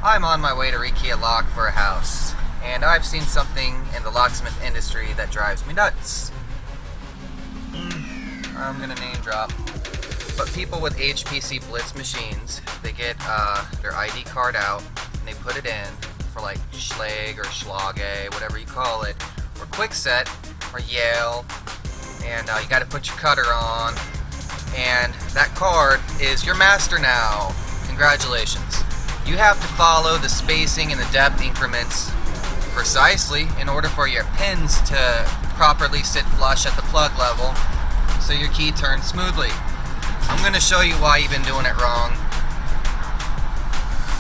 I'm on my way to rekey a lock for a house, and I've seen something in the locksmith industry that drives me nuts. I'm gonna name drop, but people with HPC Blitz machines, they get their ID card out and they put it in for like Schlag or Schlage, whatever you call it, or Quickset or Yale, and you got to put your cutter on, and that card is your master now. Congratulations. You have to follow the spacing and the depth increments precisely in order for your pins to properly sit flush at the plug level so your key turns smoothly. I'm going to show you why you've been doing it wrong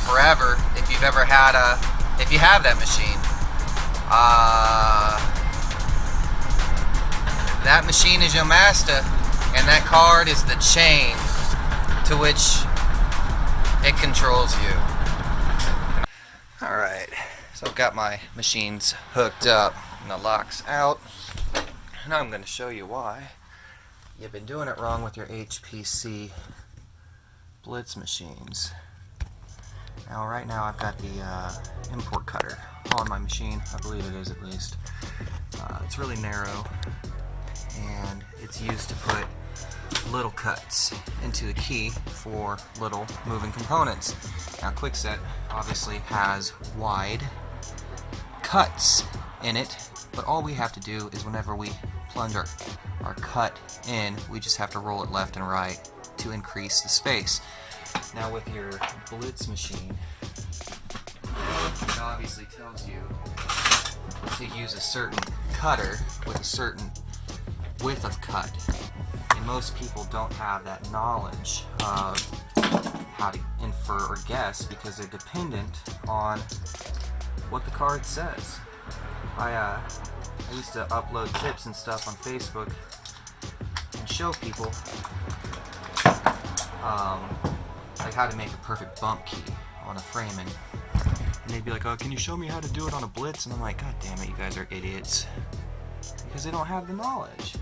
forever if you've ever had if you have that machine. That machine is your master, and that card is the chain to which it controls you. Alright, so I've got my machines hooked up and the lock's out. Now I'm going to show you why you've been doing it wrong with your HPC Blitz machines. Now right now I've got the import cutter on my machine. I believe it is, at least. It's really narrow, and it's used to put little cuts into the key for little moving components. Now Quickset obviously has wide cuts in it, but all we have to do is whenever we plunge our cut in, we just have to roll it left and right to increase the space. Now with your Blitz machine, it obviously tells you to use a certain cutter with a certain width of cut. And most people don't have that knowledge of how to infer or guess because they're dependent on what the card says. I used to upload tips and stuff on Facebook and show people like how to make a perfect bump key on a Framon. And they'd be like, oh, can you show me how to do it on a Blitz? And I'm like, God damn it, you guys are idiots. Because they don't have the knowledge.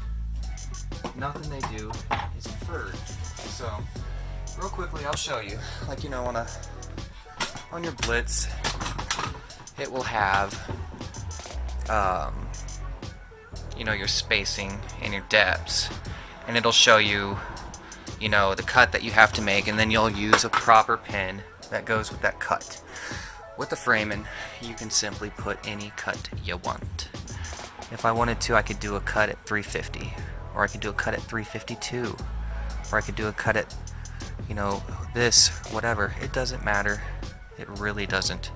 Nothing they do is inferred. So, real quickly, I'll show you. Like, you know, on your Blitz, it will have, you know, your spacing and your depths, and it'll show you, you know, the cut that you have to make, and then you'll use a proper pin that goes with that cut. With the Framon, you can simply put any cut you want. If I wanted to, I could do a cut at 350, or I could do a cut at 352, or I could do a cut at, you know, this, whatever. It doesn't matter. It really doesn't.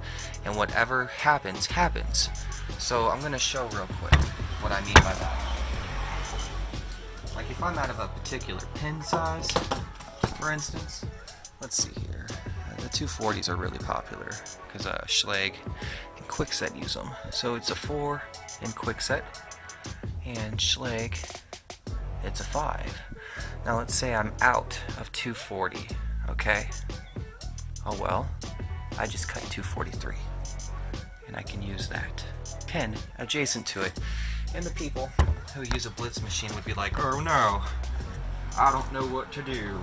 And whatever happens, happens. So I'm going to show real quick what I mean by that. Like if I'm out of a particular pin size, for instance, let's see here. The 240s are really popular because Schlag and Quickset use them. So it's a 4 in Quickset, and Schlag, it's a 5. Now let's say I'm out of 240, okay? Oh well, I just cut 243, and I can use that pin adjacent to it. And the people who use a Blitz machine would be like, oh no, I don't know what to do.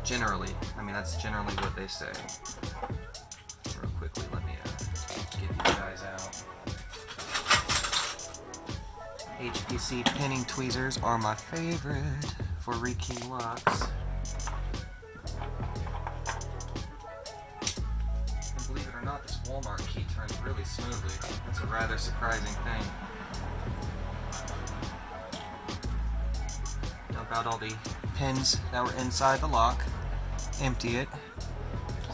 Generally, I mean, that's generally what they say. Real quickly, let me get these guys out. HPC pinning tweezers are my favorite for rekeying locks. And believe it or not, this Walmart key turns really smoothly. That's a rather surprising thing. Dump out all the pins that were inside the lock, empty it,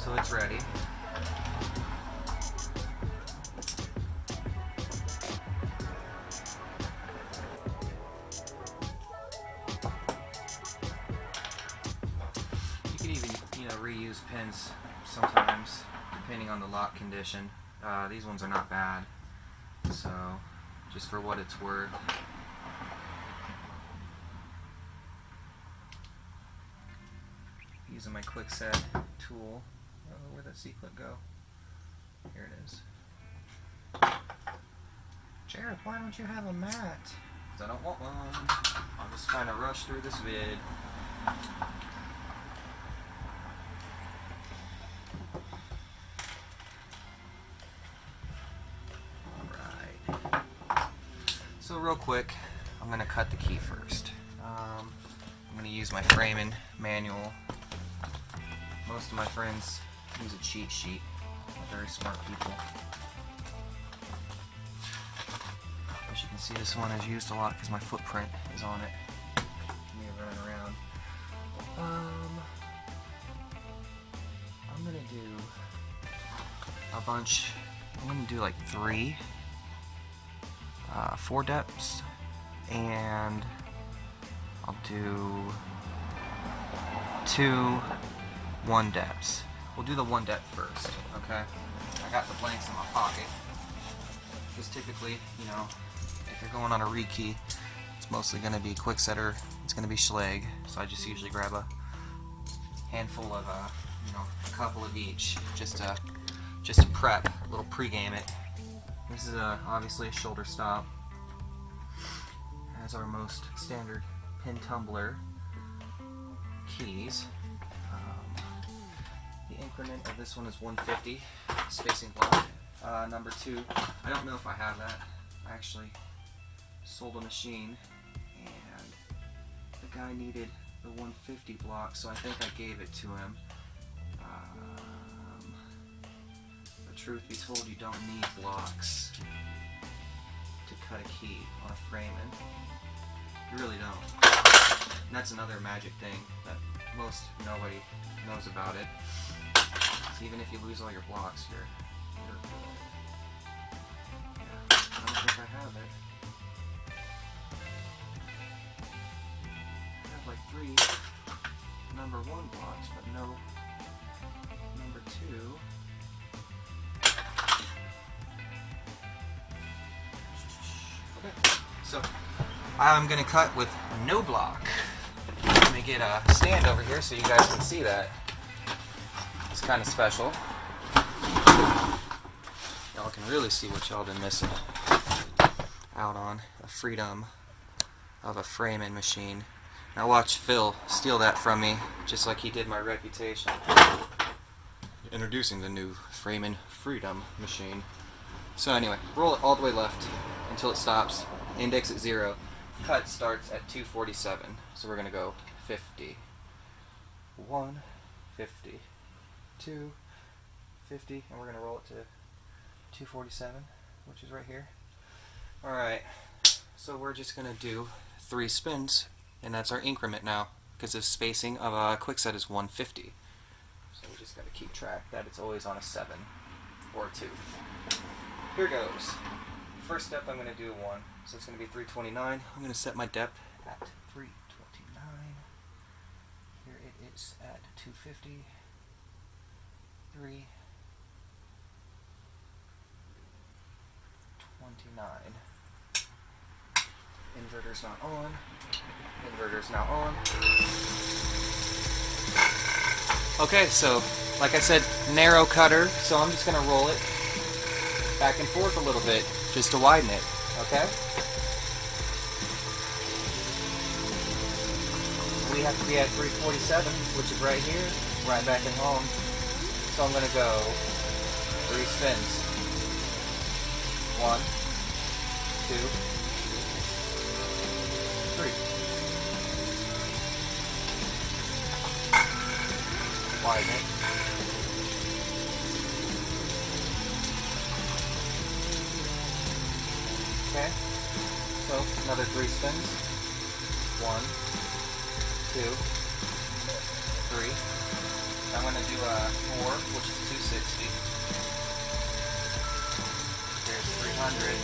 so it's ready. You can even, you know, reuse pins sometimes, depending on the lock condition. These ones are not bad, so just for what it's worth. Using my Quickset tool. Oh, where'd that C-clip go? Here it is. Jared, why don't you have a mat? Because I don't want one. I'm just trying to rush through this vid. real quick, I'm going to cut the key first. I'm going to use my Framon manual. Most of my friends use a cheat sheet. They're very smart people. As you can see, this one is used a lot because my footprint is on it. Me running around. I'm going to do a bunch. I'm going to do like 3 4 depths, and I'll do 2 1 depths. We'll do the 1 depth first, okay? I got the blanks in my pocket. Because typically, you know, if you're going on a Rekey, it's mostly going to be quick setter, it's going to be schlag, so I just usually grab a handful of, you know, a couple of each, just to prep, a little pregame it. This is obviously a shoulder stop. As our most standard pin tumbler keys. The increment of this one is 150 spacing block. Number 2, I don't know if I have that. I actually sold a machine and the guy needed the 150 block, so I think I gave it to him. The truth be told, you don't need blocks to cut a key on a Framon. You really don't. And that's another magic thing that nobody knows about it. So even if you lose all your blocks, you're good. Yeah, I don't think I have it. I have like 3 number 1 blocks, but no number 2. Okay, so I'm going to cut with no block. Let me get a stand over here so you guys can see that. It's kind of special. Y'all can really see what y'all been missing out on. A freedom of a Framon machine. Now watch Phil steal that from me, just like he did my reputation. Introducing the new Framon Freedom machine. So anyway, roll it all the way left until it stops. Index at 0. Cut starts at 247. So we're going to go 50. 1, 50. 2, 50. And we're going to roll it to 247, which is right here. Alright, so we're just going to do 3 spins, and that's our increment now, because the spacing of a quickset is 150. So we just got to keep track that it's always on a 7 or a 2. Here goes. First step, I'm going to do a 1, so it's going to be 329. I'm going to set my depth at 329. Here it is at 250. 329. Inverter's not on. Inverter's now on. Okay, so like I said, narrow cutter, so I'm just going to roll it back and forth a little bit just to widen it, okay? We have to be at 347, which is right here, right back at home. So I'm going to go 3 spins. 1, 2, 3. Widen it. Okay, so another 3 spins. 1, 2, 3. I'm going to do a 4, which is 260. Here's 300.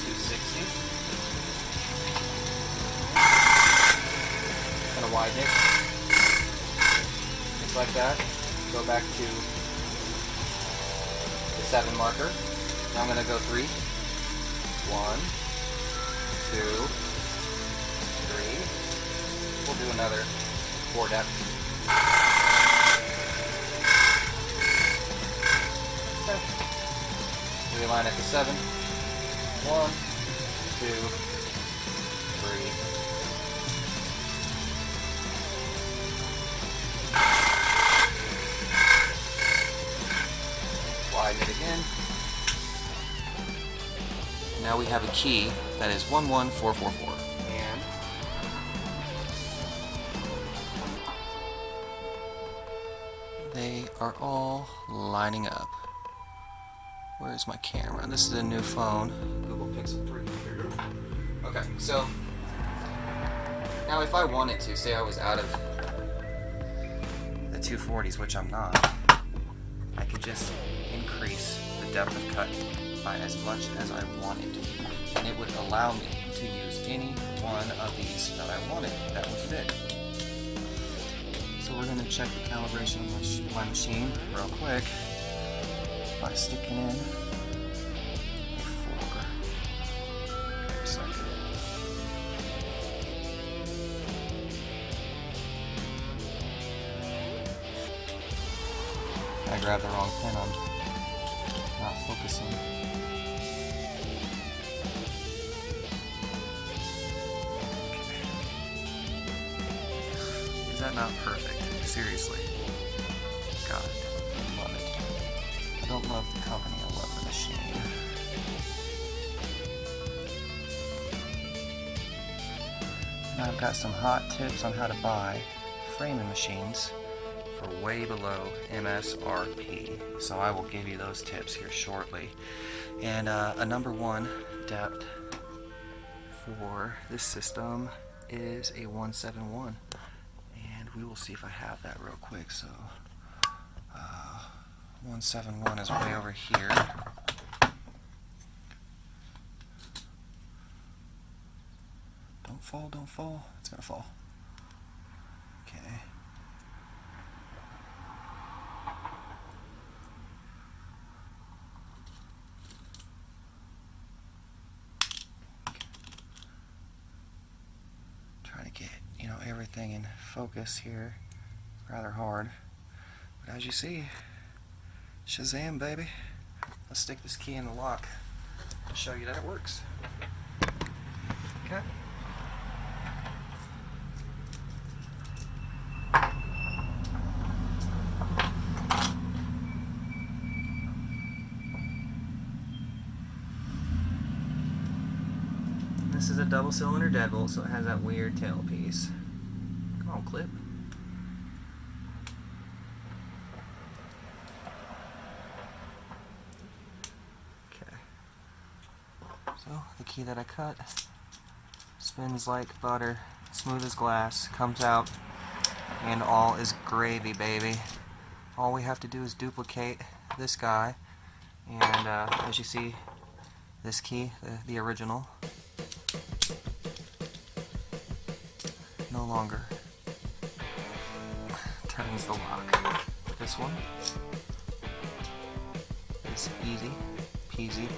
260. Going to widen it. Just like that. Go back to the 7 marker. Now I'm going to go 3. 1, 2, 3. We'll do another 4 depth. Okay. Realign at the 7. 1, 2, 3. Widen it again. now we have a key that is 11444. And they are all lining up. Where's my camera? This is a new phone, Google Pixel 3. Okay, so now if I wanted to, say I was out of the 240s, which I'm not, I could just increase the depth of cut by as much as I wanted, and it would allow me to use any one of these that I wanted that would fit. So we're going to check the calibration of my machine real quick by sticking in a 4. Wait a second. I grabbed the wrong pin, I'm not focusing. Okay. Is that not perfect? Seriously. God, I love it. I don't love the company, I love the machine. And I've got some hot tips on how to buy Framon Machines for way below MSRP. So I will give you those tips here shortly. And a number one depth for this system is a 171. And we will see if I have that real quick. So 171 is way over here. Don't fall, don't fall. It's gonna fall. Okay. Trying to get, everything in focus here. Rather hard. But as you see, Shazam, baby. Let's stick this key in the lock and show you that it works. Okay. This is a double cylinder deadbolt, so it has that weird tailpiece. Come on, clip. Okay. So the key that I cut spins like butter, smooth as glass, comes out, and all is gravy, baby. All we have to do is duplicate this guy, and as you see, this key, the original, no longer turns the lock. This one is easy peasy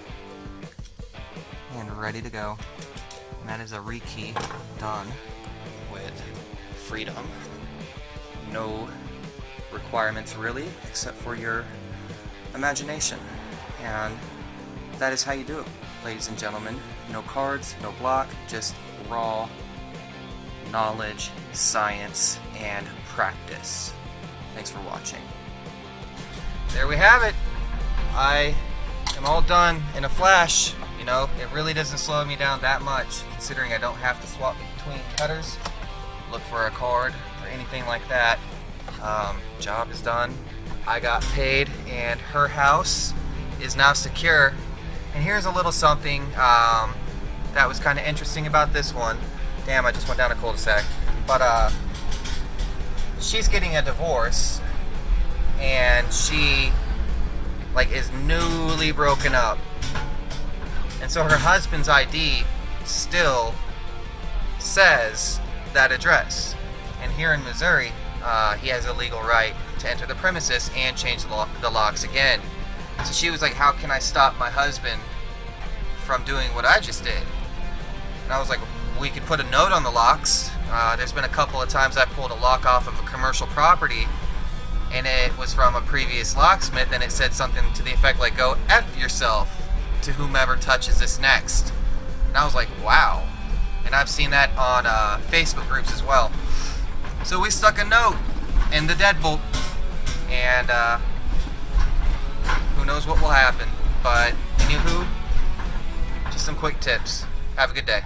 and ready to go. And that is a Rekey done with freedom. No requirements really, except for your imagination. And that is how you do it, ladies and gentlemen. No cards, no block, just raw knowledge, science, and practice. Thanks for watching. There we have it. I am all done in a flash. It really doesn't slow me down that much, considering I don't have to swap between cutters, look for a card, or anything like that. Job is done. I got paid, and her house is now secure. And here's a little something that was kind of interesting about this one. Damn, I just went down a cul-de-sac. But she's getting a divorce, and she is newly broken up. And so her husband's ID still says that address. And here in Missouri, he has a legal right to enter the premises and change the locks again. So she was like, how can I stop my husband from doing what I just did? And I was like, we could put a note on the locks. There's been a couple of times I pulled a lock off of a commercial property, and it was from a previous locksmith, and it said something to the effect like, go F yourself to whomever touches this next. And I was like, wow. And I've seen that on Facebook groups as well. So we stuck a note in the deadbolt, and who knows what will happen. But anywho, just some quick tips. Have a good day.